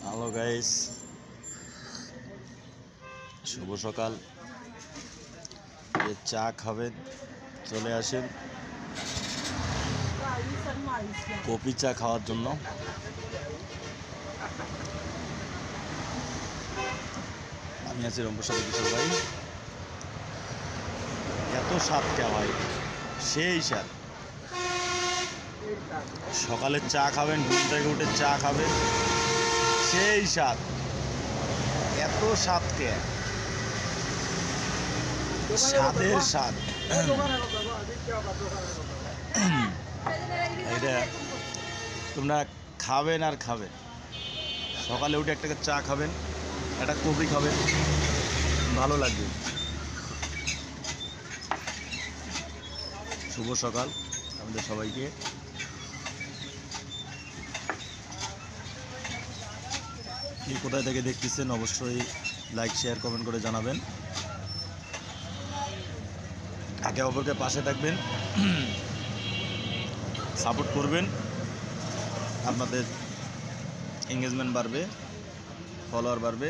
Hello guys, শুভ সকাল। যে চা খাবেন চলে আসেন কফি চা খাওয়ার জন্য। আমি আছি রংপুর সাথে কিশোর ভাই। এত স্বাদ কে ভাই, সেই স্বাদ। সকালে চা খাবেন, ঘুম থেকে উঠে চা খাবেন, সেই স্বাদ। এত স্বাদ কে, স্বাদের স্বাদ। এটা তোমরা খাবেন আর খাবেন। সকালে উঠে একটা চা খাবেন, একটা কফি খাবেন, ভালো লাগবে। শুভ সকাল আমাদের সবাইকে। কি কোথায় থেকে দেখতেছেন অবশ্যই লাইক শেয়ার কমেন্ট করে জানাবেন। একে অপরকে পাশে থাকবেন, সাপোর্ট করবেন। আপনাদের এঙ্গেজমেন্ট বাড়বে, ফলোয়ার বাড়বে।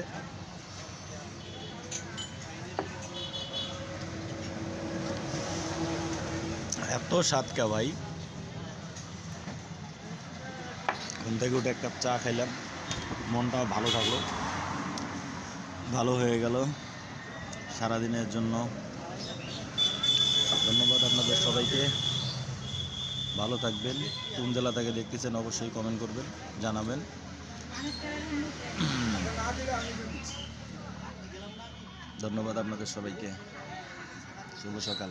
এত স্বাদ কে ভাই। ঘুম থেকে উঠে এক কাপ চা খাইলাম, মনটাও ভালো থাকলো, ভালো হয়ে গেল সারাদিনের জন্য। ধন্যবাদ আপনাদের সবাইকে। ভালো থাকবেন। কোন জেলা থেকে দেখতেছেন অবশ্যই কমেন্ট করবেন, জানাবেন। ধন্যবাদ আপনাদের সবাইকে। শুভ সকাল।